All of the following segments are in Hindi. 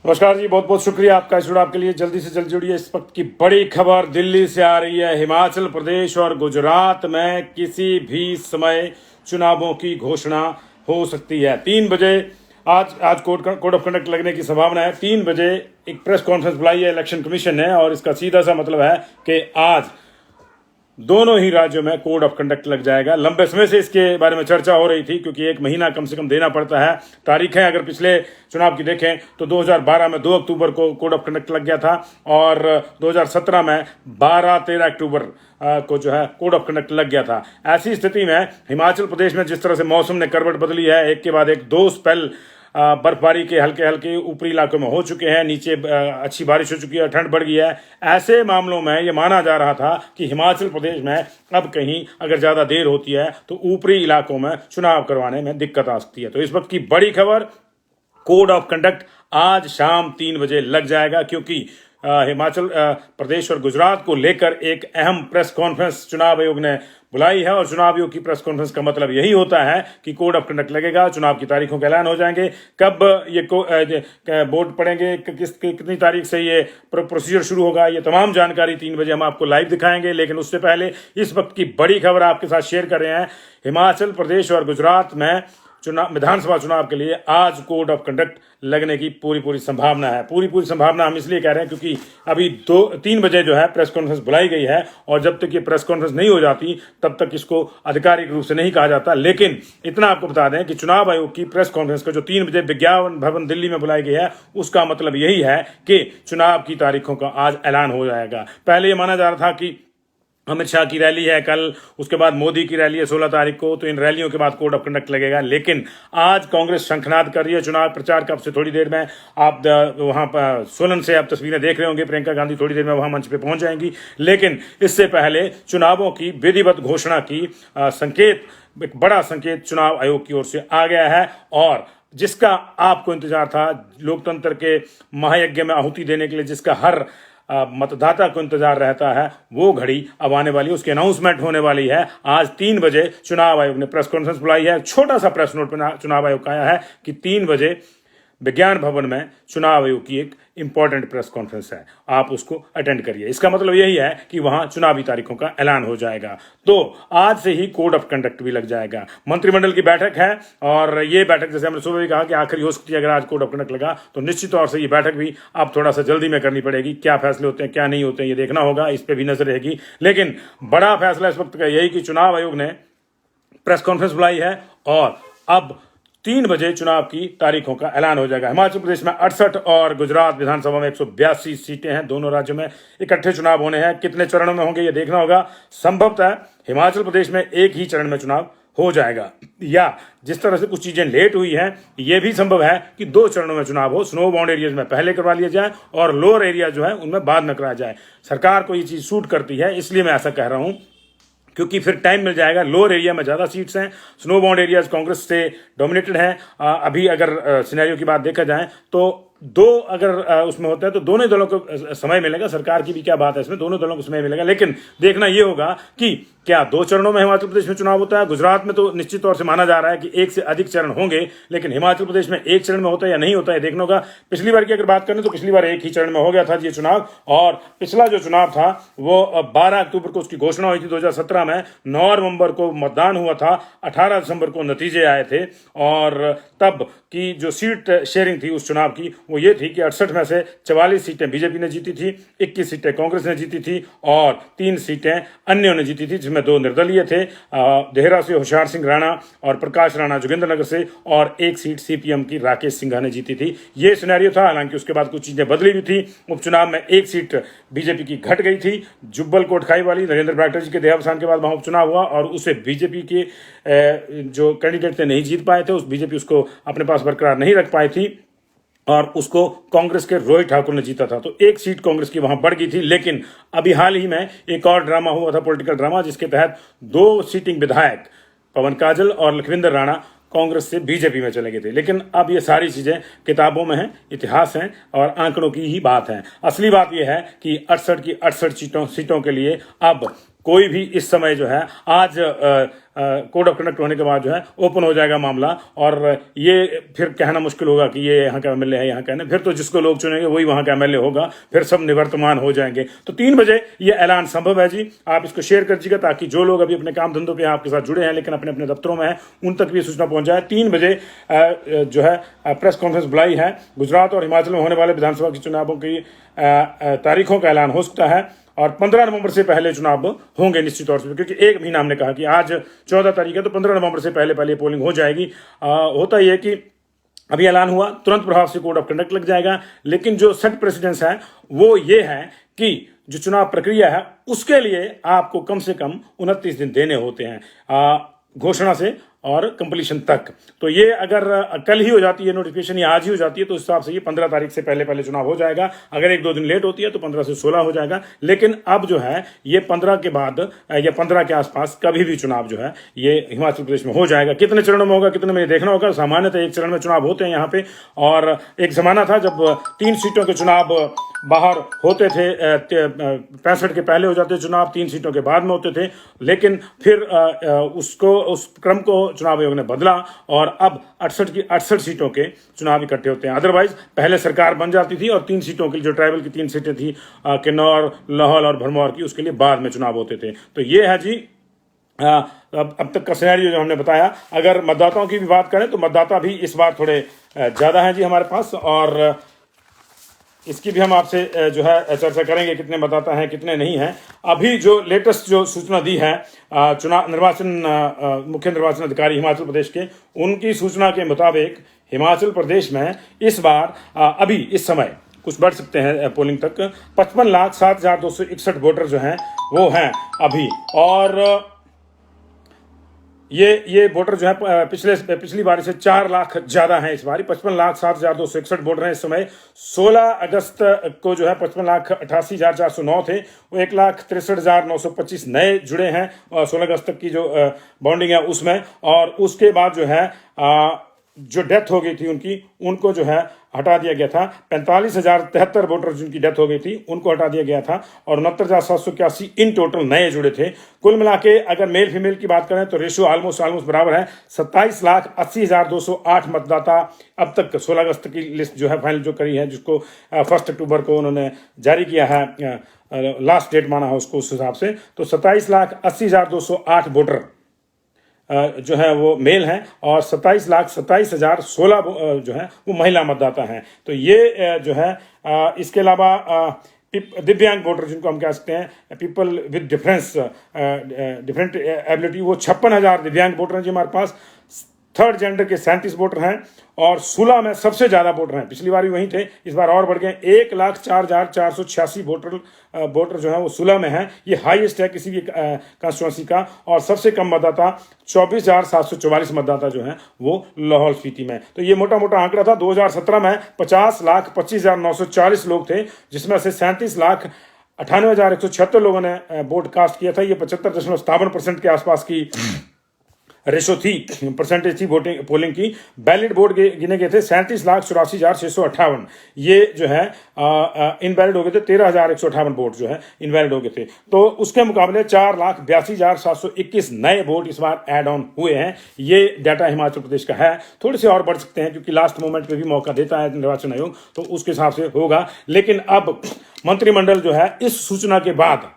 नमस्कार जी, बहुत बहुत शुक्रिया आपका इस जुड़ाव के लिए। जल्दी से जल्दी जुड़िए। इस वक्त की बड़ी खबर दिल्ली से आ रही है। हिमाचल प्रदेश और गुजरात में किसी भी समय चुनावों की घोषणा हो सकती है। 3 बजे आज कोड ऑफ कंडक्ट लगने की संभावना है। 3 बजे एक प्रेस कॉन्फ्रेंस बुलाई है इलेक्शन कमीशन ने, और इसका सीधा सा मतलब है कि आज दोनों ही राज्यों में कोड ऑफ कंडक्ट लग जाएगा। लंबे समय से इसके बारे में चर्चा हो रही थी, क्योंकि 1 महीना कम से कम देना पड़ता है। तारीखें अगर पिछले चुनाव की देखें तो 2012 में 2 अक्टूबर को कोड ऑफ कंडक्ट लग गया था, और 2017 में 12-13 अक्टूबर को जो है कोड ऑफ कंडक्ट लग गया था। ऐसी स्थिति में हिमाचल प्रदेश में जिस तरह से मौसम ने करवट बदली है, एक के बाद एक 2 स्पेल बर्फबारी के हल्के हल्के ऊपरी इलाकों में हो चुके हैं, नीचे अच्छी बारिश हो चुकी है, ठंड बढ़ गई है। ऐसे मामलों में ये माना जा रहा था कि हिमाचल प्रदेश में अब कहीं अगर ज़्यादा देर होती है तो ऊपरी इलाकों में चुनाव करवाने में दिक्कत आ सकती है। तो इस वक्त की बड़ी खबर, कोड ऑफ कंडक्ट आज शाम 3 बजे लग जाएगा, क्योंकि हिमाचल प्रदेश और गुजरात को लेकर एक अहम प्रेस कॉन्फ्रेंस चुनाव आयोग ने बुलाई है। और चुनाव आयोग की प्रेस कॉन्फ्रेंस का मतलब यही होता है कि कोड ऑफ कंडक्ट लगेगा, चुनाव की तारीखों के ऐलान हो जाएंगे, कब ये वोट पड़ेंगे, कितनी तारीख से ये प्रोसीजर शुरू होगा, ये तमाम जानकारी 3 बजे हम आपको लाइव दिखाएंगे। लेकिन उससे पहले इस वक्त की बड़ी खबर आपके साथ शेयर कर रहे हैं। हिमाचल प्रदेश और गुजरात में विधानसभा चुनाव के लिए आज कोड ऑफ कंडक्ट लगने की पूरी संभावना है। पूरी संभावना हम इसलिए कह रहे हैं क्योंकि अभी 3 बजे जो है प्रेस कॉन्फ्रेंस बुलाई गई है, और जब तक ये प्रेस कॉन्फ्रेंस नहीं हो जाती तब तक इसको आधिकारिक रूप से नहीं कहा जाता। लेकिन इतना आपको बता दें कि चुनाव आयोग की प्रेस कॉन्फ्रेंस का जो 3 बजे विज्ञान भवन दिल्ली में बुलाई गई है, उसका मतलब यही है कि चुनाव की तारीखों का आज ऐलान हो जाएगा। पहले ये माना जा रहा था कि अमित शाह की रैली है कल, उसके बाद मोदी की रैली है 16 तारीख को, तो इन रैलियों के बाद कोड ऑफ कंडक्ट लगेगा। लेकिन आज कांग्रेस शंखनाद कर रही है चुनाव प्रचार का। अब से थोड़ी देर में आप वहां पर सोलन से आप तस्वीरें देख रहे होंगे, प्रियंका गांधी थोड़ी देर में वहां मंच पे पहुंच जाएंगी। लेकिन इससे पहले चुनावों की विधिवत घोषणा की संकेत, एक बड़ा संकेत चुनाव आयोग की ओर से आ गया है, और जिसका आपको इंतजार था, लोकतंत्र के महायज्ञ में आहुति देने के लिए जिसका हर मतदाता को इंतजार रहता है, वो घड़ी अब आने वाली है, उसकी अनाउंसमेंट होने वाली है। आज 3 बजे चुनाव आयोग ने प्रेस कॉन्फ्रेंस बुलाई है। छोटा सा प्रेस नोट पर चुनाव आयोग का आया है कि 3 बजे विज्ञान भवन में चुनाव आयोग की एक इंपॉर्टेंट प्रेस कॉन्फ्रेंस है, आप उसको अटेंड करिए। इसका मतलब यही है कि वहां चुनावी तारीखों का ऐलान हो जाएगा। तो आज से ही कोड ऑफ कंडक्ट भी लग जाएगा। मंत्रिमंडल की बैठक है, और ये बैठक जैसे हमने सुबह भी कहा कि आखिरी हो सकती है। अगर आज कोड ऑफ कंडक्ट लगा तो निश्चित तौर से ये बैठक भी अब थोड़ा सा जल्दी में करनी पड़ेगी। क्या फैसले होते हैं, क्या नहीं होते हैं, ये देखना होगा, इस पर भी नजर रहेगी। लेकिन बड़ा फैसला इस वक्त का यही कि चुनाव आयोग ने प्रेस कॉन्फ्रेंस बुलाई है, और अब 3 बजे चुनाव की तारीखों का ऐलान हो जाएगा। हिमाचल प्रदेश में 68 और गुजरात विधानसभा में 182 सीटें हैं। दोनों राज्यों में इकट्ठे चुनाव होने हैं। कितने चरणों में होंगे ये देखना होगा। संभवतः हिमाचल प्रदेश में एक ही चरण में चुनाव हो जाएगा, या जिस तरह से कुछ चीजें लेट हुई हैं, यह भी संभव है कि 2 चरणों में चुनाव हो। स्नो बाउंड एरियाज में पहले करवा लिया जाए और लोअर एरिया जो है उनमें बाद में कराया जाए। सरकार को ये चीज सूट करती है, इसलिए मैं ऐसा कह रहा हूं, क्योंकि फिर टाइम मिल जाएगा। लोअर एरिया में ज़्यादा सीट्स हैं, स्नो बाउंड एरियाज कांग्रेस से डोमिनेटेड हैं। अभी अगर सिनेरियो की बात देखा जाए तो 2 अगर उसमें होता है तो दोनों दलों को समय मिलेगा। सरकार की भी क्या बात है इसमें, दोनों दलों को समय मिलेगा। लेकिन देखना यह होगा कि क्या 2 चरणों में हिमाचल प्रदेश में चुनाव होता है। गुजरात में तो निश्चित तौर से माना जा रहा है कि 1 से अधिक चरण होंगे, लेकिन हिमाचल प्रदेश में 1 चरण में होता है या नहीं होता है देखना होगा। पिछली बार की अगर बात करें तो पिछली बार 1 ही चरण में हो गया था ये चुनाव, और पिछला जो चुनाव था वो 12 अक्टूबर को उसकी घोषणा हुई थी 2017 में। 9 नवंबर को मतदान हुआ था, 18 दिसंबर को नतीजे आए थे, और तब की जो सीट शेयरिंग थी उस चुनाव की वो ये थी कि 68 में से 44 सीटें बीजेपी ने जीती थी, 21 सीटें कांग्रेस ने जीती थी, और 3 सीटें अन्यों ने जीती थी, जिसमें 2 निर्दलीय थे। देहरा से होशियार सिंह राणा और प्रकाश राणा जोगिंद्रनगर से, और 1 सीट सीपीएम की राकेश सिंघा ने जीती थी। ये सिनेरियो था। हालांकि उसके बाद कुछ चीजें बदली भी थी। उपचुनाव में 1 सीट बीजेपी की घट गई थी, जुब्बल कोटखाई वाली। नरेंद्र बरागटा जी के देहावसान के बाद वहां उपचुनाव हुआ, और उसे बीजेपी के जो कैंडिडेट थे नहीं जीत पाए थे, उस बीजेपी उसको अपने पास बरकरार नहीं रख पाई थी, और उसको कांग्रेस के रोहित ठाकुर ने जीता था। तो 1 सीट कांग्रेस की वहां बढ़ गई थी। लेकिन अभी हाल ही में एक और ड्रामा हुआ था, पॉलिटिकल ड्रामा, जिसके तहत 2 सीटिंग विधायक पवन काजल और लखविंदर राणा कांग्रेस से बीजेपी में चले गए थे। लेकिन अब ये सारी चीजें किताबों में हैं, इतिहास हैं, और आंकड़ों की ही बात है। असली बात यह है कि 68 की 68 सीटों के लिए अब कोई भी इस समय जो है आज कोड ऑफ कंडक्ट होने के बाद जो है ओपन हो जाएगा मामला, और ये फिर कहना मुश्किल होगा कि ये यहाँ का एमएलए है, यहाँ का नहीं। फिर तो जिसको लोग चुनेंगे वही वहाँ का एमएलए होगा, फिर सब निवर्तमान हो जाएंगे। तो 3 बजे ये ऐलान संभव है जी। आप इसको शेयर कर दीजिएगा ताकि जो लोग अभी अपने काम धंधों पे आपके साथ जुड़े हैं लेकिन अपने अपने दफ्तरों में हैं, उन तक भी सूचना पहुंच जाए। 3 बजे जो है प्रेस कॉन्फ्रेंस बुलाई है। गुजरात और हिमाचल में होने वाले विधानसभा के चुनावों की तारीखों का ऐलान हो सकता है, और 15 नवंबर से पहले चुनाव होंगे निश्चित तौर से, क्योंकि एक महीना हमने कहा कि आज 14 तारीख है, तो 15 नवंबर से पहले पोलिंग हो जाएगी। होता यह कि अभी ऐलान हुआ तुरंत प्रभाव से कोड ऑफ कंडक्ट लग जाएगा, लेकिन जो सेट प्रेसिडेंस है वो ये है कि जो चुनाव प्रक्रिया है उसके लिए आपको कम से कम 29 दिन देने होते हैं घोषणा से और कंप्लीशन तक। तो ये अगर कल ही हो जाती है नोटिफिकेशन या आज ही हो जाती है तो उस हिसाब से ये 15 तारीख से पहले चुनाव हो जाएगा। अगर 1-2 दिन लेट होती है तो 15 से 16 हो जाएगा। लेकिन अब जो है ये 15 के बाद या 15 के आसपास कभी भी चुनाव जो है ये हिमाचल प्रदेश में हो जाएगा। कितने चरणों में होगा, कितने में देखना होगा। सामान्यतः 1 चरण में चुनाव होते हैं यहाँ पे, और एक जमाना था जब 3 सीटों के चुनाव बाहर होते थे, 65 के पहले हो जाते चुनाव, 3 सीटों के बाद में होते थे। लेकिन फिर उस क्रम को चुनाव आयोग ने बदला और अब 68 सीटों के चुनाव इकट्ठे होते हैं। अदरवाइज पहले सरकार बन जाती थी और 3 सीटों के लिए, जो ट्राइबल की 3 सीटें थी किन्नौर, लाहौल और भरमौर की, उसके लिए बाद में चुनाव होते थे। तो ये है जी अब तक का सिनेरियो जो हमने बताया। अगर मतदाताओं की भी बात करें तो मतदाता भी इस बार थोड़े ज़्यादा हैं जी हमारे पास, और इसकी भी हम आपसे जो है चर्चा करेंगे, कितने मतदाता हैं कितने नहीं हैं। अभी जो लेटेस्ट जो सूचना दी है मुख्य निर्वाचन अधिकारी हिमाचल प्रदेश के, उनकी सूचना के मुताबिक हिमाचल प्रदेश में इस बार अभी इस समय कुछ बढ़ सकते हैं पोलिंग तक, 55,07,261 वोटर जो हैं वो हैं अभी। और ये वोटर जो है पिछली बार से 4 लाख ज्यादा हैं इस बार। 55,07,261 वोटर हैं इस समय। 16 अगस्त को जो है 55,88,409 थे, वो 1,63,925 नए जुड़े हैं 16 अगस्त तक की जो बाउंडिंग है उसमें। और उसके बाद जो है जो डेथ हो गई थी उनको जो है हटा दिया गया था। 45,073 वोटर जिनकी डेथ हो गई थी उनको हटा दिया गया था, और 69,781 इन टोटल नए जुड़े थे। कुल मिला के अगर मेल फीमेल की बात करें तो रेशियो ऑलमोस्ट बराबर है। 27,80,208 मतदाता अब तक 16 अगस्त की लिस्ट जो है फाइनल जो करी है, जिसको 1 अक्टूबर को उन्होंने जारी किया है, लास्ट डेट माना है उसको उस हिसाब से। तो 27,80,208 वोटर जो है वो मेल हैं, और 27,27,016 जो है वो महिला मतदाता हैं। तो ये जो है इसके अलावा दिव्यांग वोटर जिनको हम कह सकते हैं पीपल विद डिफरेंट एबिलिटी, वो 56,000 दिव्यांग वोटर हैं जी हमारे पास। थर्ड जेंडर के 37 वोटर हैं, और सुलह में सबसे ज़्यादा वोटर हैं। पिछली बार भी वहीं थे, इस बार और बढ़ गए। 1,04,486 वोटर जो है वो सुलह में हैं। ये हाईएस्ट है किसी भी कंस्टिट्यूंसी का। और सबसे कम मतदाता 24,744 मतदाता जो हैं वो लाहौल स्पीति में। तो ये मोटा मोटा आंकड़ा था। 2017 में 50,25,940 लोग थे, जिसमें से 37,98,176 लोगों ने वोट कास्ट किया था। ये 75.57% के आसपास की रेशो थी, परसेंटेज थी पोलिंग की। बैलिड वोट गिने गए थे 37,84,658। ये जो है इनवैलिड हो गए थे 13,158 वोट जो है इनवैलिड हो गए थे। तो उसके मुकाबले 4,82,721 नए वोट इस बार एड ऑन हुए हैं। ये डाटा हिमाचल प्रदेश का है। थोड़े से और बढ़ सकते हैं क्योंकि लास्ट मोमेंट पे भी मौका देता है निर्वाचन आयोग, तो उसके हिसाब से होगा। लेकिन अब मंत्रिमंडल जो है इस सूचना के बाद,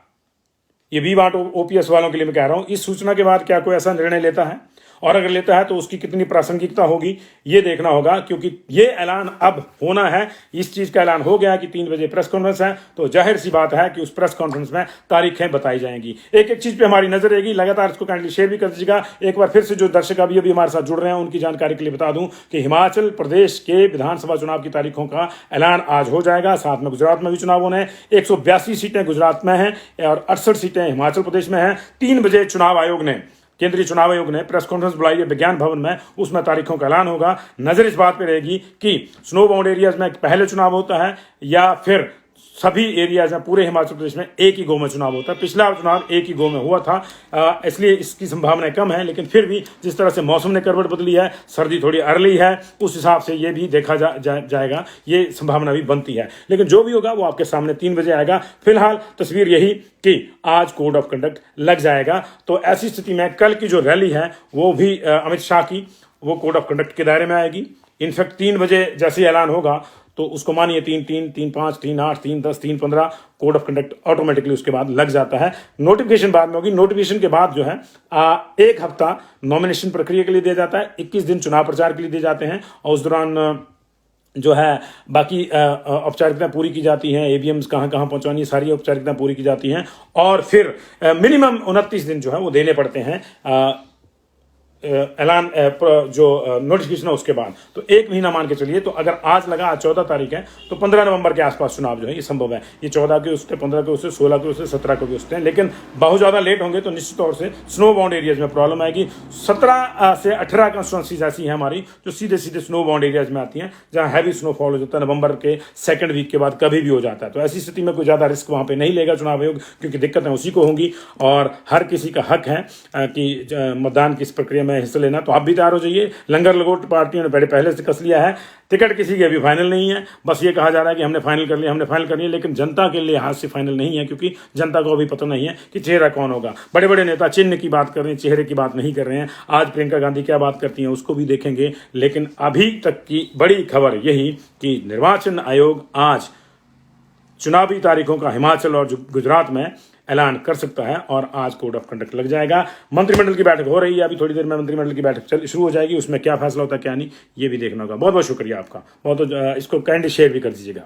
ये वी वांट ओपीएस वालों के लिए मैं कह रहा हूं, इस सूचना के बाद क्या कोई ऐसा निर्णय लेता है, और अगर लेता है तो उसकी कितनी प्रासंगिकता होगी ये देखना होगा। क्योंकि ये ऐलान अब होना है, इस चीज का ऐलान हो गया कि 3 बजे प्रेस कॉन्फ्रेंस है, तो जाहिर सी बात है कि उस प्रेस कॉन्फ्रेंस में तारीखें बताई जाएंगी। एक एक चीज पे हमारी नजर रहेगी लगातार। इसको काइंडली शेयर भी कर दीजिएगा। एक बार फिर से जो दर्शक अभी हमारे साथ जुड़ रहे हैं उनकी जानकारी के लिए बता दूं कि हिमाचल प्रदेश के विधानसभा चुनाव की तारीखों का ऐलान आज हो जाएगा। साथ में गुजरात में भी चुनाव होने हैं। 182 सीटें गुजरात में हैं और 68 सीटें हिमाचल प्रदेश में हैं। 3 बजे चुनाव आयोग ने, केंद्रीय चुनाव आयोग ने प्रेस कॉन्फ्रेंस बुलाई है विज्ञान भवन में, उसमें तारीखों का ऐलान होगा। नजर इस बात पे रहेगी कि स्नो बाउंड एरियाज में पहले चुनाव होता है या फिर सभी एरियाज में पूरे हिमाचल प्रदेश में एक ही गो में चुनाव होता है। पिछला चुनाव एक ही गो में हुआ था, इसलिए इसकी संभावनाएं कम है, लेकिन फिर भी जिस तरह से मौसम ने करवट बदली है, सर्दी थोड़ी अर्ली है, उस हिसाब से ये भी देखा जाएगा, ये संभावना भी बनती है। लेकिन जो भी होगा वो आपके सामने 3 बजे आएगा। फिलहाल तस्वीर यही कि आज कोड ऑफ कंडक्ट लग जाएगा। तो ऐसी स्थिति में कल की जो रैली है वो भी अमित शाह की, वो कोड ऑफ कंडक्ट के दायरे में आएगी। इनफैक्ट 3 बजे जैसे ही ऐलान होगा तो उसको मानिए 3-3, 3-5, 3-8, 3-10, 3-15 कोड ऑफ कंडक्ट ऑटोमेटिकली उसके बाद लग जाता है। नोटिफिकेशन बाद में होगी। नोटिफिकेशन के बाद जो है 1 हफ्ता नॉमिनेशन प्रक्रिया के लिए दिया जाता है, 21 दिन चुनाव प्रचार के लिए दिए जाते हैं, और उस दौरान जो है बाकी औपचारिकताएं पूरी की जाती हैं, ABMs कहाँ कहाँ पहुंचवानी है, सारी औपचारिकताएं पूरी की जाती हैं, और फिर मिनिमम 29 दिन जो है वो देने पड़ते हैं ऐलान जो नोटिफिकेशन है उसके बाद। तो 1 महीना मान के चलिए। तो अगर आज लगा, आज 14 तारीख है, तो 15 नवंबर के आसपास चुनाव जो है ये संभव है। ये 14 के उससे, 15 के उससे, 16 के उससे, 17 के उससे, लेकिन बहुत ज़्यादा लेट होंगे तो निश्चित तौर से स्नो बाउंड एरियाज में प्रॉब्लम आएगी। 17 से 18 कंस्टिट्यूंसीज ऐसी हैं हमारी जो सीधे सीधे स्नो बाउंड एरियाज में आती हैं, जहाँ हैवी स्नोफॉल हो जाता है, नवंबर के 2nd वीक के बाद कभी भी हो जाता है। तो ऐसी स्थिति में कोई ज़्यादा रिस्क वहाँ पर नहीं लेगा चुनाव आयोग, क्योंकि दिक्कतें उसी को होंगी, और हर किसी का हक है कि मतदान की इस प्रक्रिया में हिस्सा लेना। तो आप भी तैयार हो जाइए। लंगर लगोट पार्टियों ने पहले से कस लिया है। टिकट किसी की अभी फाइनल नहीं है, बस ये कहा जा रहा है कि हमने फाइनल कर लिया, लेकिन जनता के लिए हाथ से फाइनल नहीं है, क्योंकि जनता को अभी पता नहीं है कि चेहरा कौन होगा। बड़े बड़े नेता चिन्ह की बात कर रहे हैं, चेहरे की बात नहीं कर रहे हैं। आज प्रियंका गांधी क्या बात करती हैं उसको भी देखेंगे, लेकिन अभी तक की बड़ी खबर यही कि निर्वाचन आयोग आज चुनावी तारीखों का हिमाचल और गुजरात में ऐलान कर सकता है, और आज कोड ऑफ कंडक्ट लग जाएगा। मंत्रिमंडल की बैठक हो रही है, अभी थोड़ी देर में मंत्रिमंडल की बैठक शुरू हो जाएगी। उसमें क्या फैसला होता है क्या नहीं, ये भी देखना होगा। बहुत बहुत शुक्रिया आपका, बहुत इसको काइंडली शेयर भी कर दीजिएगा।